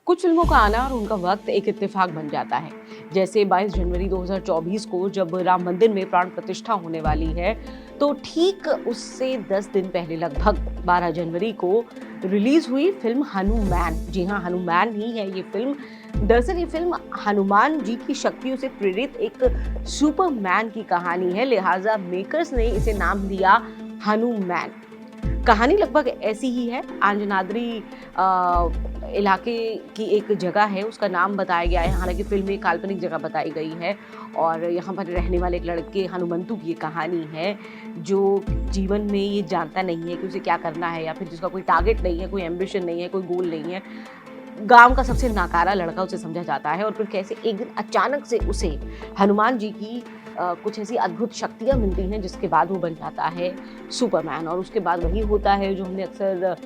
कुछ फिल्मों का आना और उनका वक्त एक इत्तेफाक बन जाता है। जैसे 22 जनवरी 2024 को जब राम मंदिर में प्राण प्रतिष्ठा होने वाली है, तो ठीक उससे 10 दिन पहले लगभग 12 जनवरी को रिलीज हुई फिल्म हनुमान। जी हाँ, हनुमान ही है ये फिल्म। दरअसल ये फिल्म हनुमान जी की शक्तियों से प्रेरित एक सुपरमैन की कहानी है, लिहाजा मेकर्स ने इसे नाम दिया हनुमान। कहानी लगभग ऐसी ही है। अंजनाद्री इलाके की एक जगह है, उसका नाम बताया गया है। हालांकि फिल्म में एक काल्पनिक जगह बताई गई है और यहाँ पर रहने वाले एक लड़के हनुमंतु की ये कहानी है, जो जीवन में ये जानता नहीं है कि उसे क्या करना है, या फिर जिसका कोई टारगेट नहीं है, कोई एम्बिशन नहीं है, कोई गोल नहीं है। गांव का सबसे नाकारा लड़का उसे समझा जाता है और फिर कैसे एक दिन अचानक से उसे हनुमान जी की कुछ ऐसी अद्भुत शक्तियां मिलती हैं, जिसके बाद वो बन जाता है सुपरमैन। और उसके बाद वही होता है जो हमने अक्सर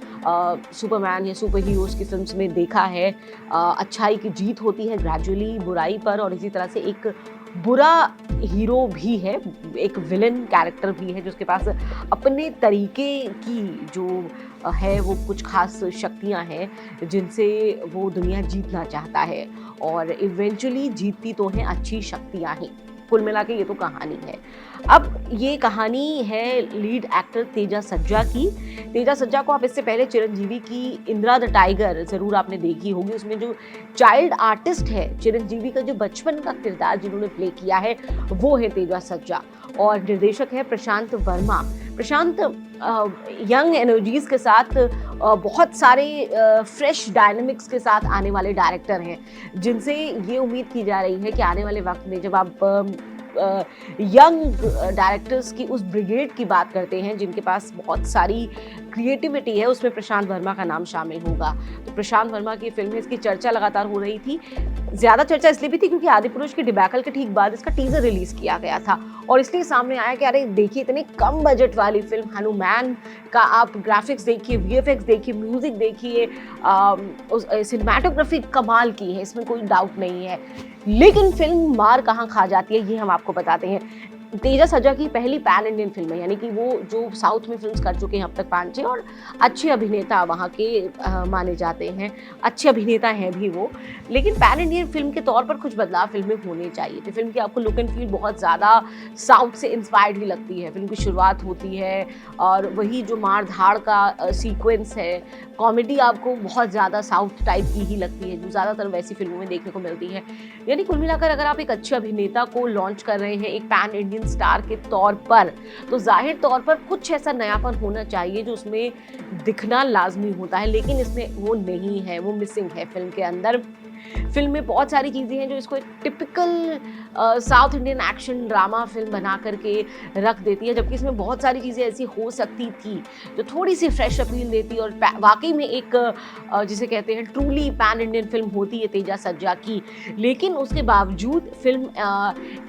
सुपरमैन या सुपर हीरोज़ की फिल्म्स में देखा है। अच्छाई की जीत होती है ग्रेजुअली बुराई पर, और इसी तरह से एक बुरा हीरो भी है, एक विलन कैरेक्टर भी है, जिसके पास अपने तरीके की जो है वो कुछ खास शक्तियां हैं, जिनसे वो दुनिया जीतना चाहता है। और इवेंचुअली जीतती तो हैं अच्छी शक्तियां ही। कुल मिला के ये तो कहानी है। अब ये कहानी है लीड एक्टर तेजा सज्जा की। तेजा सज्जा को आप इससे पहले चिरंजीवी की इंदिरा द टाइगर ज़रूर आपने देखी होगी। उसमें जो चाइल्ड आर्टिस्ट है, चिरंजीवी का जो बचपन का किरदार जिन्होंने प्ले किया है, वो है तेजा सज्जा। और निर्देशक है प्रशांत वर्मा। प्रशांत यंग एनर्जीज के साथ बहुत सारे फ्रेश डायनामिक्स के साथ आने वाले डायरेक्टर हैं, जिनसे ये उम्मीद की जा रही है कि आने वाले वक्त में जब आप यंग डायरेक्टर्स की उस ब्रिगेड की बात करते हैं जिनके पास बहुत सारी क्रिएटिविटी है, उसमें प्रशांत वर्मा का नाम शामिल होगा। तो प्रशांत वर्मा की फिल्म में इसकी चर्चा लगातार हो रही थी। ज़्यादा चर्चा इसलिए भी थी क्योंकि आदिपुरुष की डिबैकल के ठीक बाद इसका टीजर रिलीज किया गया था, और इसलिए सामने आया कि अरे देखिए, इतनी कम बजट वाली फिल्म हनुमान का आप ग्राफिक्स देखिए, वीएफएक्स देखिए, म्यूजिक देखिए, सिनेमैटोग्राफी कमाल की है, इसमें कोई डाउट नहीं है। लेकिन फिल्म मार कहाँ खा जाती है, ये हम आपको बताते हैं। तेजा सज्जा की पहली पैन इंडियन फिल्म है, यानी कि वो जो साउथ में फिल्म्स कर चुके हैं अब तक 5-6, और अच्छे अभिनेता वहाँ के माने जाते हैं, अच्छे अभिनेता हैं भी वो। लेकिन पैन इंडियन फिल्म के तौर पर कुछ बदलाव फिल्म में होने चाहिए थे। फिल्म की आपको लुक एंड फील बहुत ज़्यादा साउथ से इंस्पायर्ड ही लगती है। फिल्म की शुरुआत होती है और वही जो मार धाड़ का सीक्वेंस है, कॉमेडी आपको बहुत ज़्यादा साउथ टाइप की ही लगती है, जो ज़्यादातर वैसी फिल्मों में देखने को मिलती है। यानी कुल मिलाकर अगर आप एक अच्छे अभिनेता को लॉन्च कर रहे हैं एक पैन इंडियन स्टार के तौर पर, तो जाहिर तौर पर कुछ ऐसा नयापन होना चाहिए जो उसमें दिखना लाजमी होता है, लेकिन इसमें वो नहीं है, वो मिसिंग है फिल्म के अंदर। फिल्म में बहुत सारी चीज़ें हैं जो इसको एक typical south Indian action drama film बना करके रख देती है, जबकि इसमें बहुत सारी चीज़ें ऐसी हो सकती थी जो थोड़ी सी फ्रेश अपील देती और वाकई में एक जिसे कहते हैं ट्रूली पैन इंडियन फिल्म होती है तेजा सज्जा की। लेकिन उसके बावजूद फिल्म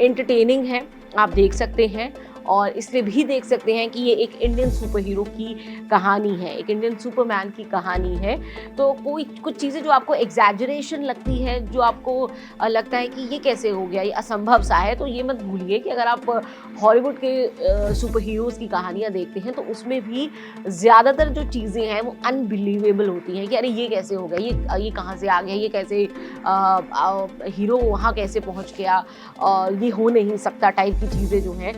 एंटरटेनिंग है, आप देख सकते हैं, और इसलिए भी देख सकते हैं कि ये एक इंडियन सुपर हीरो की कहानी है, एक इंडियन सुपरमैन की कहानी है। तो कोई कुछ चीज़ें जो आपको एग्जैजरेशन लगती है, जो आपको लगता है कि ये कैसे हो गया, ये असंभव सा है, तो ये मत भूलिए कि अगर आप हॉलीवुड के सुपर हीरोज़ की कहानियाँ देखते हैं तो उसमें भी ज़्यादातर जो चीज़ें हैं वो अनबिलीवेबल होती हैं कि अरे ये कैसे हो गया, ये कहाँ से आ गया, ये कैसे हीरो वहाँ कैसे पहुँच गया, ये हो नहीं सकता टाइप की चीज़ें जो हैं,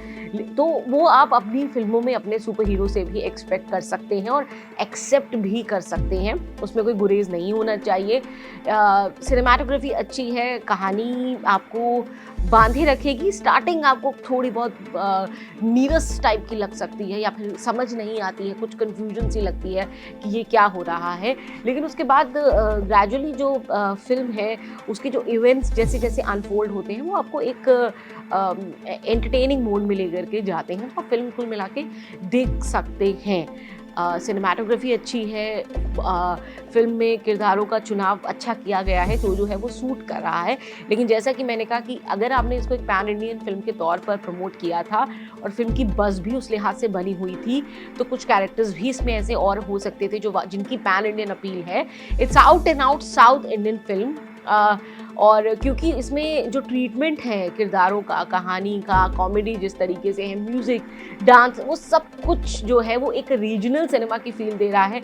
तो वो आप अपनी फिल्मों में अपने सुपर हीरो से भी एक्सपेक्ट कर सकते हैं और एक्सेप्ट भी कर सकते हैं। उसमें कोई गुरेज नहीं होना चाहिए। सिनेमैटोग्राफी अच्छी है, कहानी आपको बांधे रखेगी। स्टार्टिंग आपको थोड़ी बहुत नीरस टाइप की लग सकती है या फिर समझ नहीं आती है, कुछ कन्फ्यूजन सी लगती है कि ये क्या हो रहा है, लेकिन उसके बाद ग्रेजुअली जो फिल्म है उसके जो इवेंट्स जैसे जैसे अनफोल्ड होते हैं वो आपको एक एंटरटेनिंग मोड में लेकर के जाते हैं, तो फिल्म कुल मिला के देख सकते हैं। सिनेमैटोग्राफी अच्छी है, फिल्म में किरदारों का चुनाव अच्छा किया गया है, जो है वो सूट कर रहा है। लेकिन जैसा कि मैंने कहा कि अगर आपने इसको एक पैन इंडियन फिल्म के तौर पर प्रमोट किया था और फिल्म की बज़ भी उस लिहाज से बनी हुई थी, तो कुछ कैरेक्टर्स भी इसमें ऐसे और हो सकते थे जो जिनकी पैन इंडियन अपील है। It's out and out south Indian film. और क्योंकि इसमें जो ट्रीटमेंट है किरदारों का, कहानी का, कॉमेडी जिस तरीके से है, म्यूज़िक, डांस, वो सब कुछ जो है वो एक रीजनल सिनेमा की फील दे रहा है।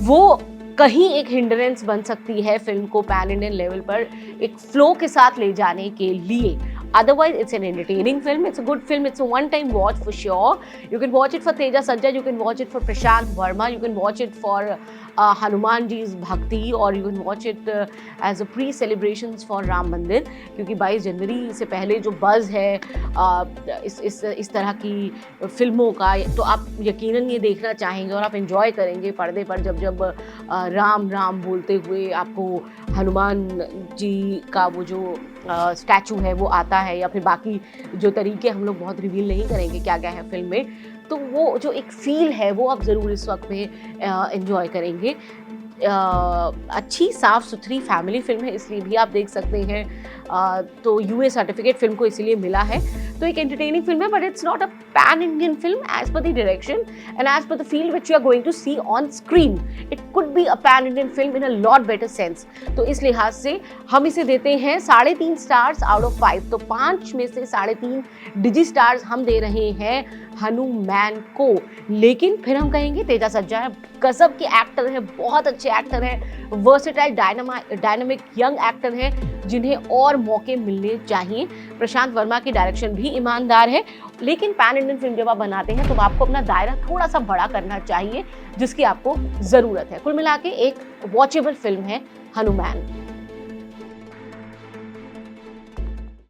वो कहीं एक हिंड्रेंस बन सकती है फिल्म को पैन इंडियन लेवल पर एक फ्लो के साथ ले जाने के लिए। Otherwise, it's an entertaining film. It's a good film. It's a one-time watch for sure. You can watch it for Teja Sajja. You can watch it for Prashant Verma. You can watch it for Hanuman Ji's Bhakti, or you can watch it as a pre-celebrations for Ram Mandir. क्योंकि 22 जनवरी से पहले जो buzz है इस तरह की फिल्मों का, तो आप यकीनन ये देखना चाहेंगे और आप एंजॉय करेंगे पर्दे पर जब राम राम बोलते हुए आपको हनुमान जी का वो जो स्टैचू है वो आता है, या फिर बाकी जो तरीके हम लोग बहुत रिवील नहीं करेंगे क्या क्या है फिल्म में, तो वो जो एक फील है वो आप ज़रूर इस वक्त में एंजॉय करेंगे। अच्छी साफ़ सुथरी फैमिली फिल्म है, इसलिए भी आप देख सकते हैं। तो यूए सर्टिफिकेट फिल्म को इसीलिए मिला है। तो एक एंटरटेनिंग फिल्म है, but it's not a pan Indian film as per the direction and as per the feel which you are going to see on screen. It could be a pan Indian film in a lot better sense. तो इस लिहाज से हम इसे देते हैं 3.5 stars out of 5। तो 5 में से 3.5 डिजी स्टार्स हम दे रहे हैं हनुमान को। लेकिन फिर हम कहेंगे तेजा सज्जा है, गजब के एक्टर है, बहुत अच्छे एक्टर हैं, वर्सेटाइल डायनामिक यंग एक्टर हैं जिन्हें और मौके मिलने चाहिए। प्रशांत वर्मा की डायरेक्शन भी ईमानदार है। लेकिन पैन इंडियन फिल्म जब आप बनाते हैं तो आपको अपना दायरा थोड़ा सा बड़ा करना चाहिए, जिसकी आपको ज़रूरत है। कुल मिला के एक वॉचेबल फिल्म है हनुमान।